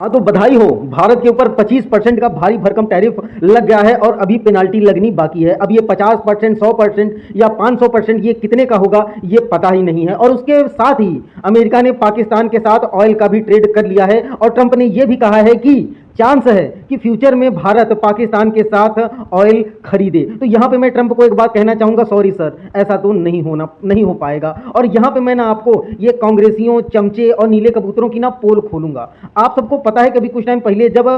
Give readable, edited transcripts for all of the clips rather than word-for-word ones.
हाँ तो बधाई हो। भारत के ऊपर 25% का भारी भरकम टैरिफ लग गया है और अभी पेनाल्टी लगनी बाकी है। अब ये 50%, 100% या 500% ये कितने का होगा ये पता ही नहीं है। और उसके साथ ही अमेरिका ने पाकिस्तान के साथ ऑयल का भी ट्रेड कर लिया है और ट्रंप ने ये भी कहा है कि चांस है कि फ्यूचर में भारत पाकिस्तान के साथ ऑयल खरीदे। तो यहाँ पे मैं ट्रंप को एक बात कहना चाहूँगा, सॉरी सर, ऐसा तो नहीं हो पाएगा। और यहाँ पे मैं ना आपको ये कांग्रेसियों, चमचे और नीले कबूतरों की ना पोल खोलूंगा। आप सबको पता है कि अभी कुछ टाइम पहले जब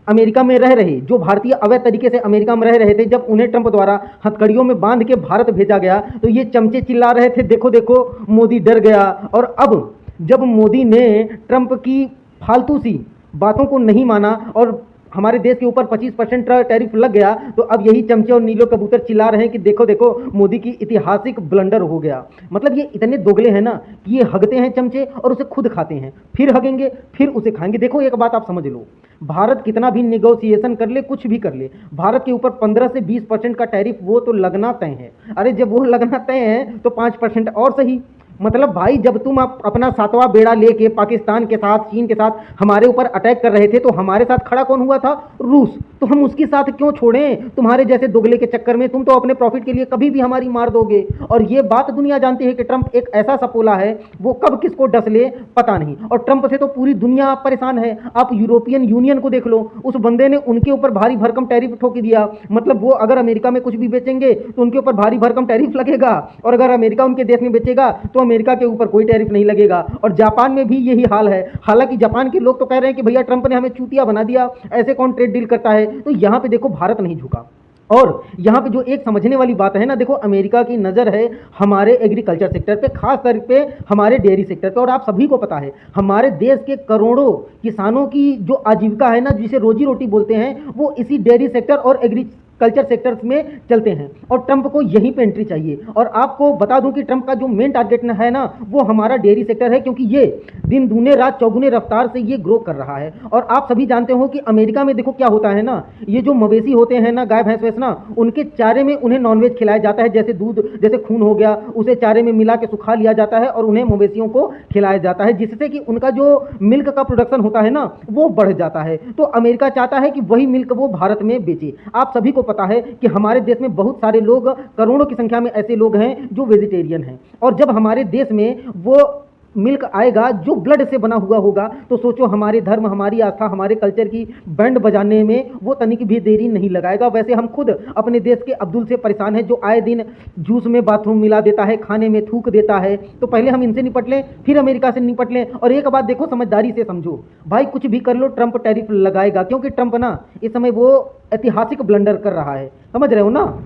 अमेरिका में रह रहे जो भारतीय अवैध तरीके से अमेरिका में रह रहे थे, जब उन्हें ट्रंप द्वारा हथकड़ियों में बांध के भारत भेजा गया तो ये चमचे चिल्ला रहे थे, देखो देखो मोदी डर गया। और अब जब मोदी ने ट्रंप की फालतू सी बातों को नहीं माना और हमारे देश के ऊपर 25% टैरिफ लग गया, तो अब यही चमचे और नीलो कबूतर चिल्ला रहे हैं कि देखो देखो मोदी की ऐतिहासिक ब्लंडर हो गया। मतलब ये इतने दोगले हैं ना कि ये हगते हैं चमचे और उसे खुद खाते हैं, फिर हगेंगे फिर उसे खाएंगे। देखो एक बात आप समझ लो, भारत कितना भी निगोसिएशन कर ले, कुछ भी कर ले, भारत के ऊपर 15 से 20% का टैरिफ वो तो लगना तय है। अरे जब वो लगना तय है तो 5% और सही। मतलब भाई जब तुम अपना सातवां बेड़ा लेके पाकिस्तान के साथ, चीन के साथ हमारे ऊपर अटैक कर रहे थे तो हमारे साथ खड़ा कौन हुआ था? रूस। तो हम उसके साथ क्यों छोड़ें? तुम्हारे जैसे दोगले के चक्कर में तुम तो अपने प्रॉफिट के लिए कभी भी हमारी मार दोगे। और ये बात दुनिया जानती है कि ट्रंप एक ऐसा सपोला है, वो कब किसको डस ले पता नहीं। और ट्रंप से तो पूरी दुनिया परेशान है। आप यूरोपियन यूनियन को देख लो, उस बंदे ने उनके ऊपर भारी भरकम टैरिफ ठोक दिया। मतलब वो अगर अमेरिका में कुछ भी बेचेंगे तो उनके ऊपर भारी भरकम टैरिफ लगेगा, और अगर अमेरिका उनके देश में बेचेगा तो अमेरिका के ऊपर कोई टैरिफ नहीं लगेगा। और जापान में भी यही हाल है। हालांकि जापान के लोग तो कह रहे हैं कि भैया ट्रंप ने हमें चूतिया बना दिया, ऐसे कौन ट्रेड डील करता है। तो यहां पे देखो भारत नहीं झुका। और यहाँ पे जो एक समझने वाली बात है ना, देखो अमेरिका की नज़र है हमारे एग्रीकल्चर सेक्टर पे, खास तौर पे हमारे डेयरी सेक्टर पे। और आप सभी को पता है हमारे देश के करोड़ों किसानों की जो आजीविका है ना, जिसे रोजी रोटी बोलते हैं, वो इसी डेयरी सेक्टर और एग्रीकल्चर सेक्टर्स में चलते हैं। और ट्रंप को यहीं पे एंट्री चाहिए। और आपको बता दूं कि ट्रंप का जो मेन टारगेट है ना, वो हमारा डेयरी सेक्टर है, क्योंकि ये दिन दूने रात चौगुने रफ्तार से ये ग्रो कर रहा है। और आप सभी जानते हो कि अमेरिका में देखो क्या होता है ना, ये जो मवेशी होते हैं ना, गाय भैंस वैस ना, उनके चारे में उन्हें नॉनवेज खिलाया जाता है। जैसे दूध, जैसे खून हो गया, उसे चारे में मिला के सुखा लिया जाता है और उन्हें मवेशियों को खिलाया जाता है, जिससे कि उनका जो मिल्क का प्रोडक्शन होता है ना, वो बढ़ जाता है। तो अमेरिका चाहता है कि वही मिल्क वो भारत में बेचे। आप सभी को पता है कि हमारे देश में बहुत सारे लोग, करोड़ों की संख्या में ऐसे लोग हैं जो वेजिटेरियन हैं। और जब हमारे देश में वो मिल्क आएगा जो ब्लड से बना हुआ होगा, तो सोचो हमारे धर्म, हमारी आस्था, हमारे कल्चर की बैंड बजाने में वो तनिक भी देरी नहीं लगाएगा। वैसे हम खुद अपने देश के अब्दुल से परेशान हैं, जो आए दिन जूस में बाथरूम मिला देता है, खाने में थूक देता है। तो पहले हम इनसे निपट लें, फिर अमेरिका से निपट लें। और एक बात देखो, समझदारी से समझो भाई, कुछ भी कर लो ट्रंप टैरिफ लगाएगा, क्योंकि ट्रंप ना इस समय वो ऐतिहासिक ब्लंडर कर रहा है। समझ रहे हो ना?